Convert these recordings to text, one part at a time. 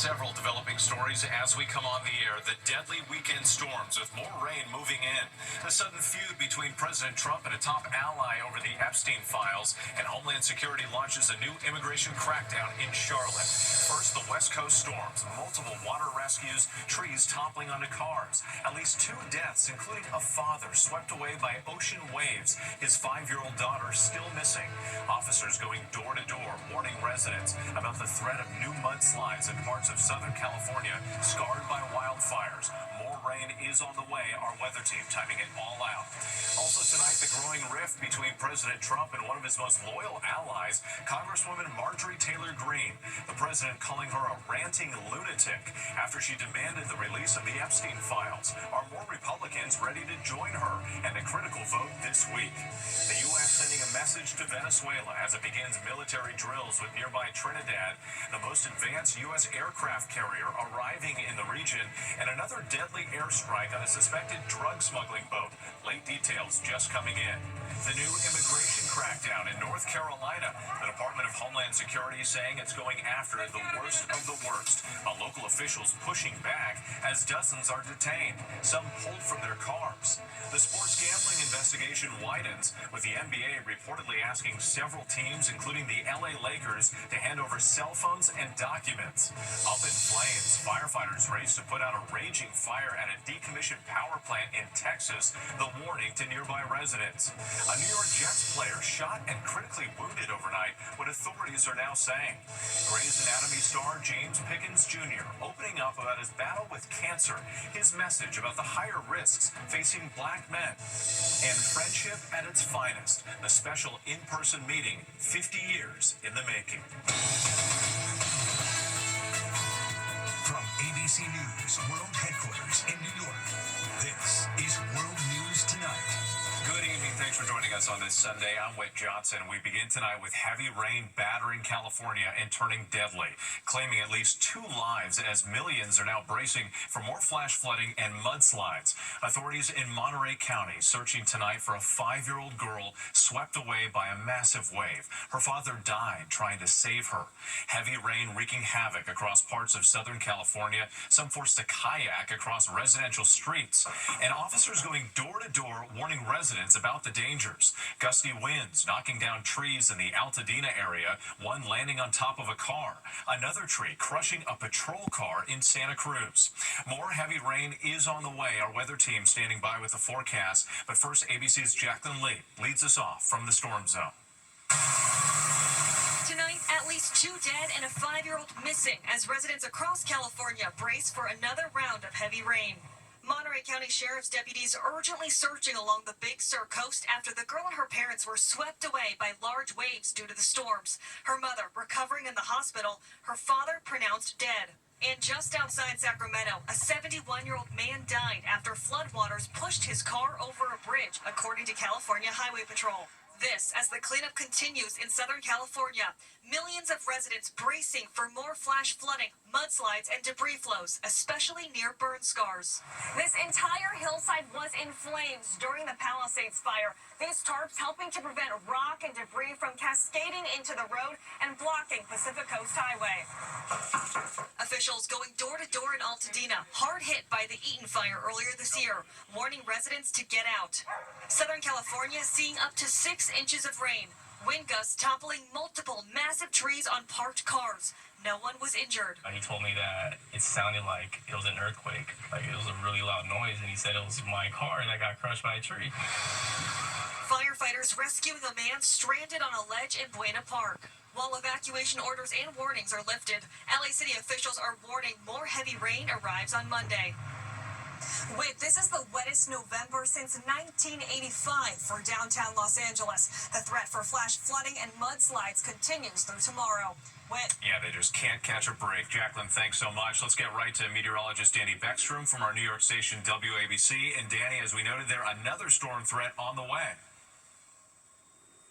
Several developing stories as we come on the air. The deadly weekend storms with more rain moving in. A sudden feud between President Trump and a top ally over the Epstein files. And Homeland Security launches a new immigration crackdown in Charlotte. First, the West Coast storms. Multiple water rescues, trees toppling onto cars. At least 2 deaths, including a father swept away by ocean waves. His 5-year-old daughter still missing. Officers going door to door, warning residents about the threat of new mudslides in parts of Southern California scarred by wildfires. More rain is on the way. Our weather team timing it all out. Also tonight, the growing rift between President Trump and one of his most loyal allies, Congresswoman Marjorie Taylor Greene. The president calling her a ranting lunatic after she demanded the release of the Epstein files. Are more Republicans ready to join her and a critical vote this week? The U.S. sending a message to Venezuela as it begins military drills with nearby Trinidad, the most advanced U.S. aircraft carrier arriving in the region, and another deadly airstrike on a suspected drug smuggling boat. Late details just coming in. The new immigration crackdown in North Carolina. The Department of Homeland Security saying it's going after the worst of the worst. Local officials pushing back as dozens are detained, some pulled from their cars. The sports gambling investigation widens, with the NBA reportedly asking several teams, including the LA Lakers, to hand over cell phones and documents. Up in flames, firefighters race to put out a raging fire at a decommissioned power plant in Texas, the warning to nearby residents. A New York Jets player shot and critically wounded overnight, what authorities are now saying. Grey's Anatomy star James Pickens Jr. opening up about his battle with cancer, his message about the higher risks facing black men, and friendship at its finest, a special in-person meeting 50 years in the making. From ABC News World Headquarters in New York, this is World News Tonight. Good evening. Thanks for joining us on this Sunday. I'm Whit Johnson. We begin tonight with heavy rain battering California and turning deadly, claiming at least 2 lives as millions are now bracing for more flash flooding and mudslides. Authorities in Monterey County searching tonight for a 5-year-old girl swept away by a massive wave. Her father died trying to save her. Heavy rain wreaking havoc across parts of Southern California, some forced to kayak across residential streets, and officers going door to door warning residents about the dangers. Gusty winds knocking down trees in the Altadena area, one landing on top of a car, another tree crushing a patrol car in Santa Cruz. More heavy rain is on the way. Our weather team standing by with the forecast. But first, ABC's Jacqueline Lee leads us off from the storm zone. Tonight, at least 2 dead and a 5-year-old missing as residents across California brace for another round of heavy rain. Monterey County Sheriff's deputies urgently searching along the Big Sur coast after the girl and her parents were swept away by large waves due to the storms. Her mother recovering in the hospital, her father pronounced dead. And just outside Sacramento, a 71-year-old man died after floodwaters pushed his car over a bridge, according to California Highway Patrol. This as the cleanup continues in Southern California. Millions of residents bracing for more flash flooding, mudslides, and debris flows, especially near burn scars. This entire hillside was in flames during the Palisades fire. These tarps helping to prevent rock and debris from cascading into the road and blocking Pacific Coast Highway. Officials going door to door in Altadena, hard hit by the Eaton fire earlier this year, warning residents to get out. Southern California seeing up to 6 inches of rain. Wind gusts toppling multiple massive trees on parked cars. No one was injured. He told me that it sounded like it was an earthquake. Like it was a really loud noise, and he said it was my car that got crushed by a tree. Firefighters rescuing a man stranded on a ledge in Buena Park. While evacuation orders and warnings are lifted, LA City officials are warning more heavy rain arrives on Monday. Wait, this is the wettest November since 1985 for downtown Los Angeles. The threat for flash flooding and mudslides continues through tomorrow. Yeah, they just can't catch a break. Jacqueline, thanks so much. Let's get right to meteorologist Danny Beckstrom from our New York station WABC. And Danny, as we noted there, another storm threat on the way.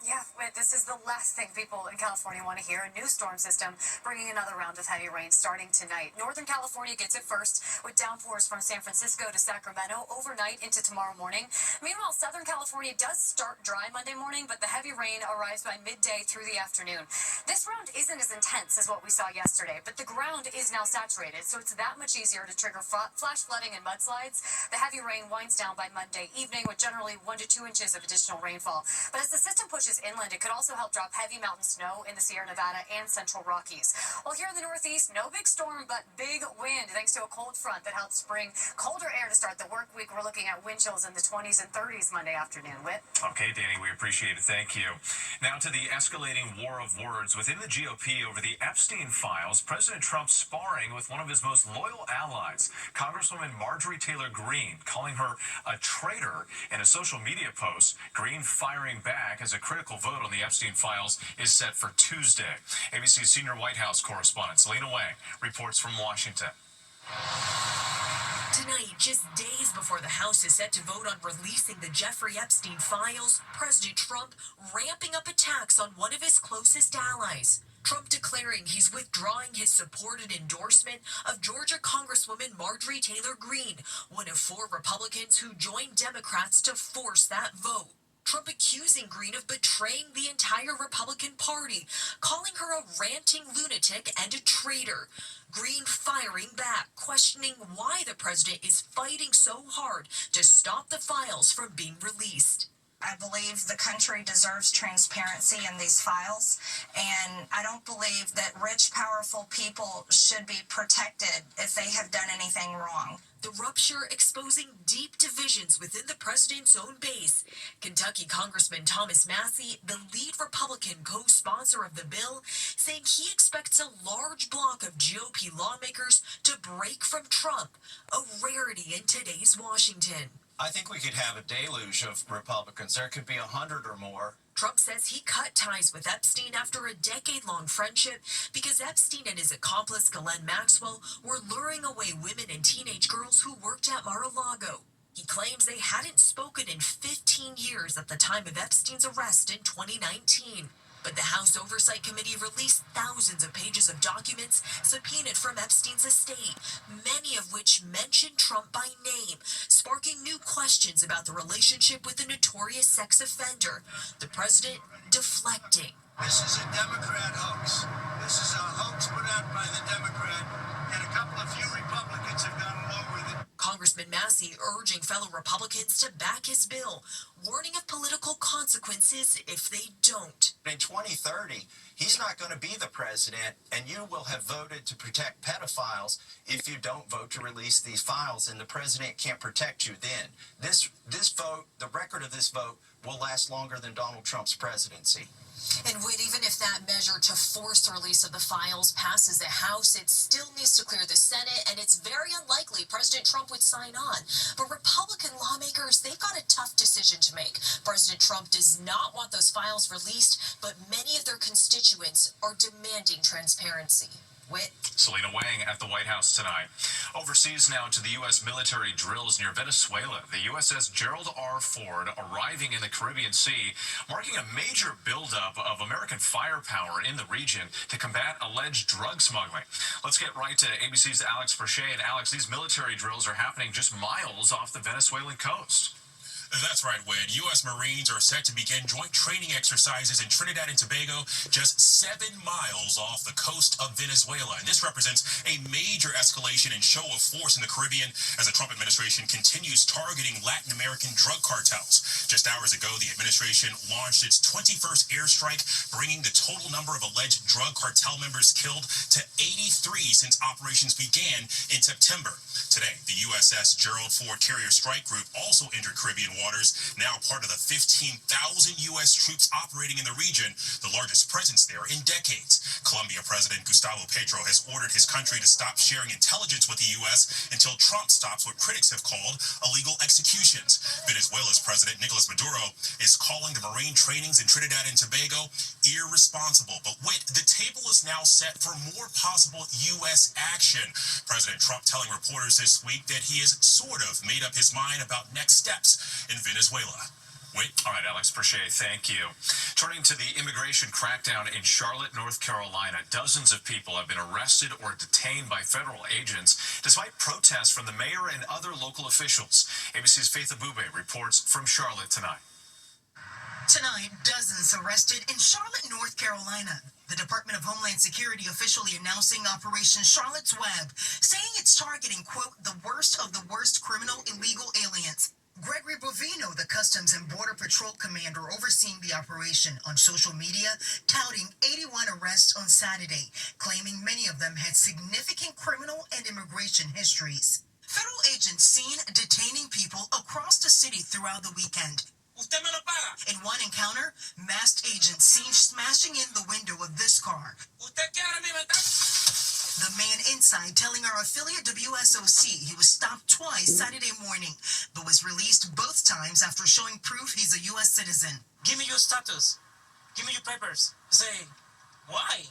Yeah, but this is the last thing people in California want to hear. A new storm system bringing another round of heavy rain starting tonight. Northern California gets it first with downpours from San Francisco to Sacramento overnight into tomorrow morning. Meanwhile, Southern California does start dry Monday morning, but the heavy rain arrives by midday through the afternoon. This round isn't as intense as what we saw yesterday, but the ground is now saturated, so it's that much easier to trigger flash flooding and mudslides. The heavy rain winds down by Monday evening with generally 1 to 2 inches of additional rainfall. But as the system pushes inland, it could also help drop heavy mountain snow in the Sierra Nevada and Central Rockies. Well, here in the Northeast, no big storm, but big wind thanks to a cold front that helps bring colder air to start the work week. We're looking at wind chills in the 20s and 30s Monday afternoon. Whit? Okay, Danny, we appreciate it. Thank you. Now to the escalating war of words within the GOP over the Epstein files. President Trump sparring with one of his most loyal allies, Congresswoman Marjorie Taylor Greene, calling her a traitor in a social media post. Greene firing back as a critical vote on the Epstein files is set for Tuesday. ABC's senior White House correspondent Selena Wang reports from Washington. Tonight, just days before the House is set to vote on releasing the Jeffrey Epstein files, President Trump ramping up attacks on one of his closest allies. Trump declaring he's withdrawing his support and endorsement of Georgia Congresswoman Marjorie Taylor Greene, one of 4 Republicans who joined Democrats to force that vote. Trump accusing Greene of betraying the entire Republican Party, calling her a ranting lunatic and a traitor. Greene firing back, questioning why the president is fighting so hard to stop the files from being released. I believe the country deserves transparency in these files, and I don't believe that rich, powerful people should be protected if they have done anything wrong. The rupture exposing deep divisions within the president's own base. Kentucky Congressman Thomas Massie, the lead Republican co-sponsor of the bill, saying he expects a large block of GOP lawmakers to break from Trump, a rarity in today's Washington. I think we could have a deluge of Republicans. There could be 100 or more. Trump says he cut ties with Epstein after a decade-long friendship because Epstein and his accomplice Ghislaine Maxwell were luring away women and teenage girls who worked at Mar-a-Lago. He claims they hadn't spoken in 15 years at the time of Epstein's arrest in 2019. But the House Oversight Committee released thousands of pages of documents subpoenaed from Epstein's estate, many of which mention Trump by name, sparking new questions about the relationship with the notorious sex offender. The president deflecting. This is a Democrat hoax. This is a hoax put out by the Democrat, and a couple of few Republicans have gone along with it. Congressman Massie urging fellow Republicans to back his bill, warning of political consequences if they don't. In 2030, he's not going to be the president, and you will have voted to protect pedophiles if you don't vote to release these files, and the president can't protect you then. This vote, the record of this vote, will last longer than Donald Trump's presidency. And Whit, even if that measure to force the release of the files passes the House, it still needs to clear the Senate, and it's very unlikely President Trump would sign on. But Republican lawmakers, they've got a tough decision to make. President Trump does not want those files released, but many of their constituents are demanding transparency. Whit? Selena Wang at the White House tonight. Overseas now to the U.S. military drills near Venezuela. The USS Gerald R. Ford arriving in the Caribbean Sea, marking a major buildup of American firepower in the region to combat alleged drug smuggling. Let's get right to ABC's Alex Perche. And Alex, these military drills are happening just miles off the Venezuelan coast. That's right, Wade. U.S. Marines are set to begin joint training exercises in Trinidad and Tobago, just 7 miles off the coast of Venezuela. And this represents a major escalation in show of force in the Caribbean as the Trump administration continues targeting Latin American drug cartels. Just hours ago, the administration launched its 21st airstrike, bringing the total number of alleged drug cartel members killed to 83 since operations began in September. Today, the USS Gerald Ford Carrier Strike Group also entered Caribbean waters, now part of the 15,000 U.S. troops operating in the region, the largest presence there in decades. Colombia President Gustavo Petro has ordered his country to stop sharing intelligence with the U.S. until Trump stops what critics have called illegal executions. Venezuela's President Nicolas Maduro is calling the Marine trainings in Trinidad and Tobago irresponsible. But wait, the table is now set for more possible U.S. action. President Trump telling reporters this week that he has sort of made up his mind about next steps in Venezuela. Wait. All right, Alex Perche, thank you. Turning to the immigration crackdown in Charlotte, North Carolina, dozens of people have been arrested or detained by federal agents despite protests from the mayor and other local officials. ABC's Faith Abube reports from Charlotte tonight. Tonight, dozens arrested in Charlotte, North Carolina. The Department of Homeland Security officially announcing Operation Charlotte's Web, saying it's targeting, quote, the worst of the worst criminal illegal aliens. Gregory Bovino, the Customs and Border Patrol commander overseeing the operation, on social media touting 81 arrests on Saturday, claiming many of them had significant criminal and immigration histories. Federal agents seen detaining people across the city throughout the weekend. In one encounter, masked agents seen smashing in the window of this car. The man inside telling our affiliate WSOC he was stopped twice Saturday morning, but was released both times after showing proof he's a U.S. citizen. Give me your status. Give me your papers. Say, why?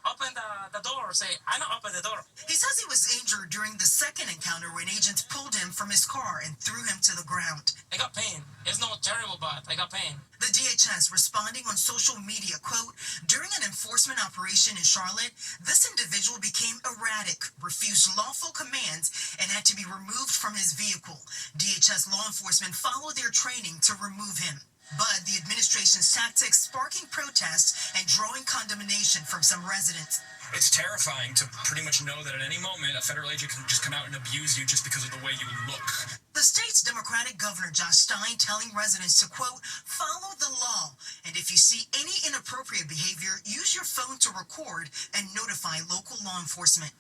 Open the door. Say, I don't open the door. He says he was injured during the second encounter when agents pulled him from his car and threw him to the ground. I got pain. It's not terrible, but I got pain. The DHS responding on social media, quote, during an enforcement operation in Charlotte, this individual became erratic, refused lawful commands, and had to be removed from his vehicle. DHS law enforcement followed their training to remove him. But the administration's tactics sparking protests and drawing condemnation from some residents. It's terrifying to pretty much know that at any moment a federal agent can just come out and abuse you just because of the way you look. The state's Democratic Governor Josh Stein telling residents to, quote, follow the law. And if you see any inappropriate behavior, use your phone to record and notify local law enforcement.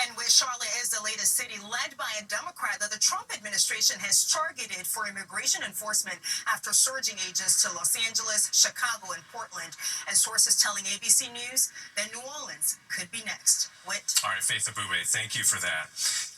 And with Charlotte is the latest city led by a Democrat that the Trump administration has targeted for immigration enforcement after surging agents to Los Angeles, Chicago, and Portland. And sources telling ABC News that New Orleans could be next. All right, Faith Abube, thank you for that.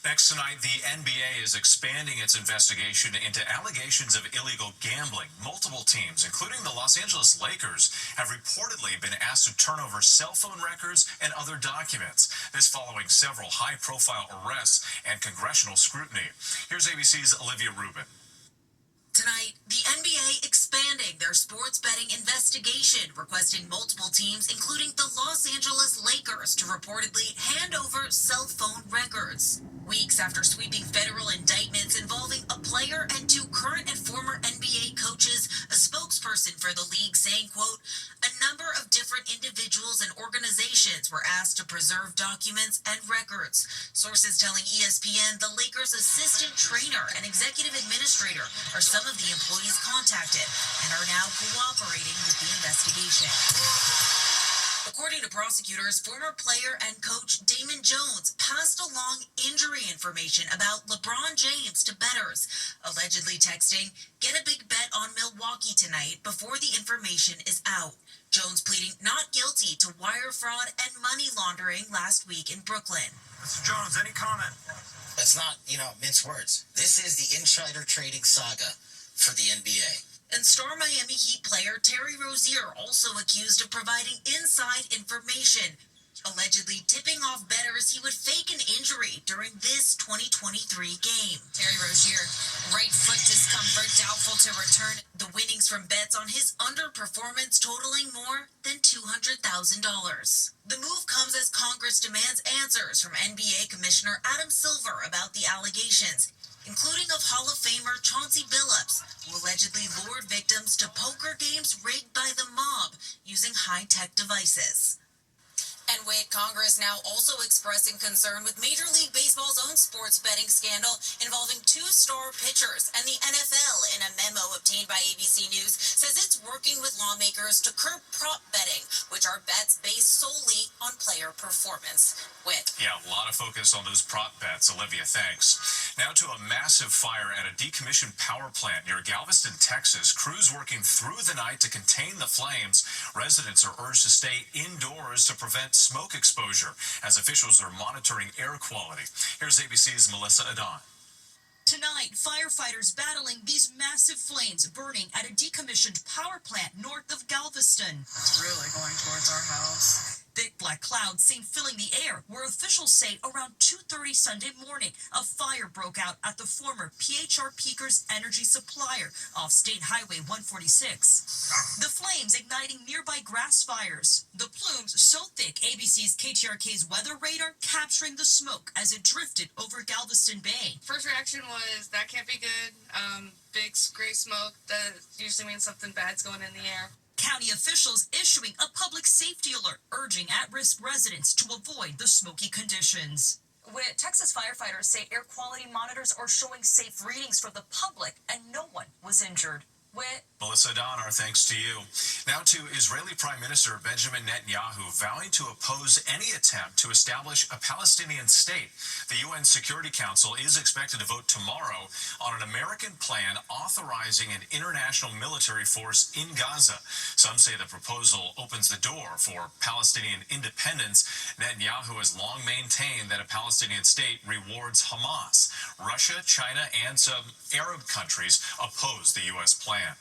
Next tonight, the NBA is expanding its investigation into allegations of illegal gambling. Multiple teams, including the Los Angeles Lakers, have reportedly been asked to turn over cell phone records and other documents. This following several high-profile arrests and congressional scrutiny. Here's ABC's Olivia Rubin. Tonight, the NBA expanding their sports betting investigation, requesting multiple teams, including the Los Angeles Lakers, to reportedly hand over cell phone records. Weeks after sweeping federal indictments involving a player and two current and former NBA coaches, a spokesperson for the league saying, quote, a number of different individuals and organizations were asked to preserve documents and records. Sources telling ESPN the Lakers' assistant trainer and executive administrator are some of the employees contacted and are now cooperating with the investigation. According to prosecutors, former player and coach Damon Jones passed along injury information about LeBron James to bettors, allegedly texting, get a big bet on Milwaukee tonight before the information is out. Jones pleading not guilty to wire fraud and money laundering last week in Brooklyn. Mr. Jones, any comment? Let's not, mince words. This is the insider trading saga for the NBA. And star Miami Heat player Terry Rozier also accused of providing inside information, allegedly tipping off bettors he would fake an injury during this 2023 game. Terry Rozier, right foot discomfort, doubtful to return. The winnings from bets on his underperformance totaling more than $200,000. The move comes as Congress demands answers from NBA Commissioner Adam Silver about the allegations, including of Hall of Famer Chauncey Billups, who allegedly lured victims to poker games rigged by the mob using high-tech devices. And with Congress now also expressing concern with Major League Baseball's own sports betting scandal involving two star pitchers, and the NFL, in a memo obtained by ABC News, says it's working with lawmakers to curb prop betting, which are bets based solely on player performance. Yeah, a lot of focus on those prop bets. Olivia, thanks. Now to a massive fire at a decommissioned power plant near Galveston, Texas. Crews working through the night to contain the flames. Residents are urged to stay indoors to prevent smoke exposure as officials are monitoring air quality. Here's ABC's Melissa Adon. Tonight, firefighters battling these massive flames burning at a decommissioned power plant north of Galveston. It's really going towards our house. Thick black clouds seen filling the air, where officials say around 2:30 Sunday morning, a fire broke out at the former PHR Peakers energy supplier off State Highway 146. The flames igniting nearby grass fires. The plumes so thick, ABC's KTRK's weather radar capturing the smoke as it drifted over Galveston Bay. First reaction was, that can't be good. Big gray smoke, that usually means something bad's going in the air. County officials issuing a public safety alert, urging at-risk residents to avoid the smoky conditions. With Texas firefighters say air quality monitors are showing safe readings for the public and no one was injured. Melissa Don, our thanks to you. Now to Israeli Prime Minister Benjamin Netanyahu vowing to oppose any attempt to establish a Palestinian state. The UN Security Council is expected to vote tomorrow on an American plan authorizing an international military force in Gaza. Some say the proposal opens the door for Palestinian independence. Netanyahu has long maintained that a Palestinian state rewards Hamas. Russia, China, and some Arab countries oppose the U.S. plan.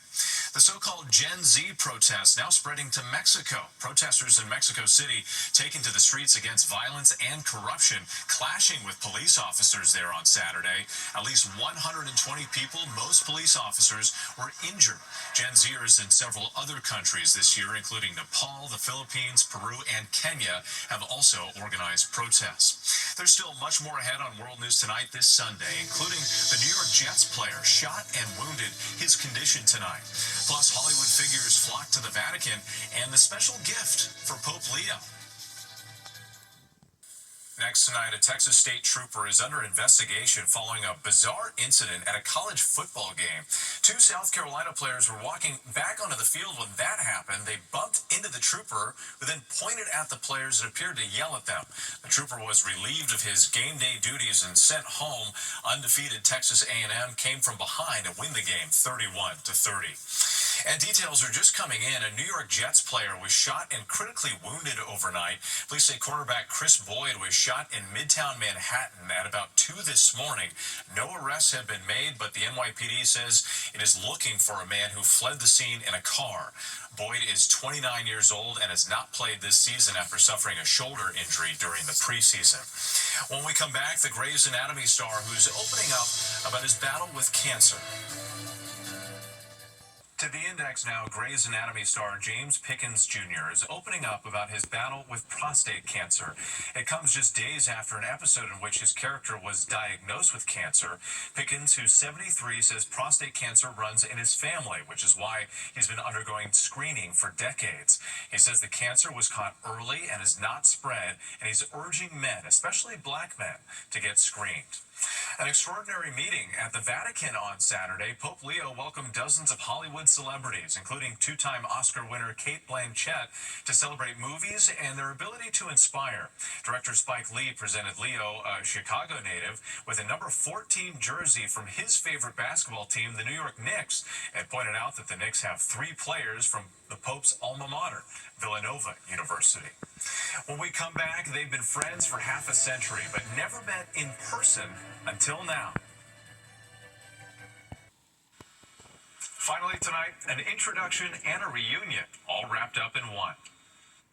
The so-called Gen Z protests now spreading to Mexico. Protesters in Mexico City taking to the streets against violence and corruption, clashing with police officers there on Saturday. At least 120 people, most police officers, were injured. Gen Zers in several other countries this year, including Nepal, the Philippines, Peru, and Kenya, have also organized protests. There's still much more ahead on World News Tonight this Sunday, including the New York Jets player shot and wounded, his condition tonight. Plus, Hollywood figures flock to the Vatican and the special gift for Pope Leo. Next tonight, a Texas state trooper is under investigation following a bizarre incident at a college football game. Two South Carolina players were walking back onto the field when that happened. They bumped into the trooper, who then pointed at the players and appeared to yell at them. The trooper was relieved of his game day duties and sent home. Undefeated Texas A&M came from behind to win the game 31-30. And details are just coming in. A New York Jets player was shot and critically wounded overnight. Police say quarterback Chris Boyd was shot in Midtown Manhattan at about 2 this morning. No arrests have been made, but the NYPD says it is looking for a man who fled the scene in a car. Boyd is 29 years old and has not played this season after suffering a shoulder injury during the preseason. When we come back, the Grey's Anatomy star who's opening up about his battle with cancer. To the Index now, Grey's Anatomy star James Pickens Jr. is opening up about his battle with prostate cancer. It comes just days after an episode in which his character was diagnosed with cancer. Pickens, who's 73, says prostate cancer runs in his family, which is why he's been undergoing screening for decades. He says the cancer was caught early and has not spread, and he's urging men, especially black men, to get screened. An extraordinary meeting at the Vatican on Saturday. Pope Leo welcomed dozens of Hollywood celebrities, including two-time Oscar winner Cate Blanchett, to celebrate movies and their ability to inspire. Director Spike Lee presented Leo, a Chicago native, with a number 14 jersey from his favorite basketball team, the New York Knicks, and pointed out that the Knicks have 3 players from the Pope's alma mater, Villanova University. When we come back, they've been friends for half a century, but never met in person until now. Finally tonight, an introduction and a reunion, all wrapped up in one.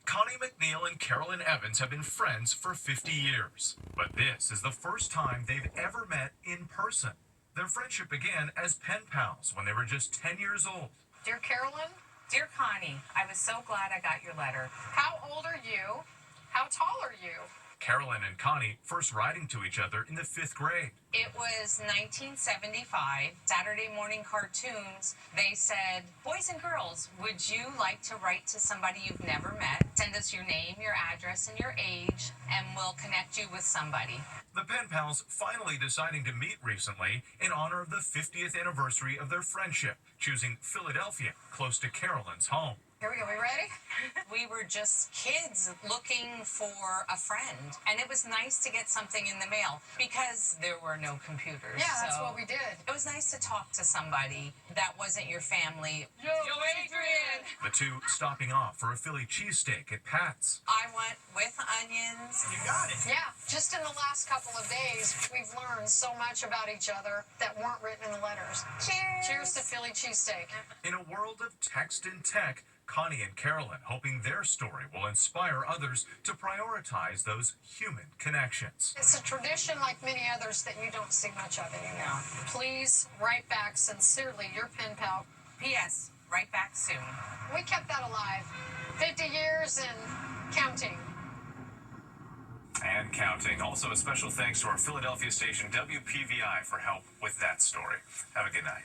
Connie McNeil and Carolyn Evans have been friends for 50 years, but this is the first time they've ever met in person. Their friendship began as pen pals when they were just 10 years old. Dear Carolyn, Dear Connie, I was so glad I got your letter. how old are you? How tall are you? Carolyn and Connie first writing to each other in the 5th grade. It was 1975, Saturday morning cartoons. They said, boys and girls, would you like to write to somebody you've never met? Send us your name, your address, and your age, and we'll connect you with somebody. The pen pals finally deciding to meet recently in honor of the 50th anniversary of their friendship, choosing Philadelphia, close to Carolyn's home. Here we go, we ready? We were just kids looking for a friend, and it was nice to get something in the mail because there were no computers. Yeah, that's so what we did. It was nice to talk to somebody that wasn't your family. Yo, Adrian! The two stopping off for a Philly cheesesteak at Pat's. I went with onions. You got it. Yeah, just in the last couple of days, we've learned so much about each other that weren't written in the letters. Cheers! Cheers to Philly cheesesteak. In a world of text and tech, Connie and Carolyn, hoping their story will inspire others to prioritize those human connections. It's a tradition like many others that you don't see much of anymore. Please write back sincerely, your pen pal. P.S. Right back soon. We kept that alive. 50 years and counting. And counting. Also, a special thanks to our Philadelphia station WPVI for help with that story. Have a good night.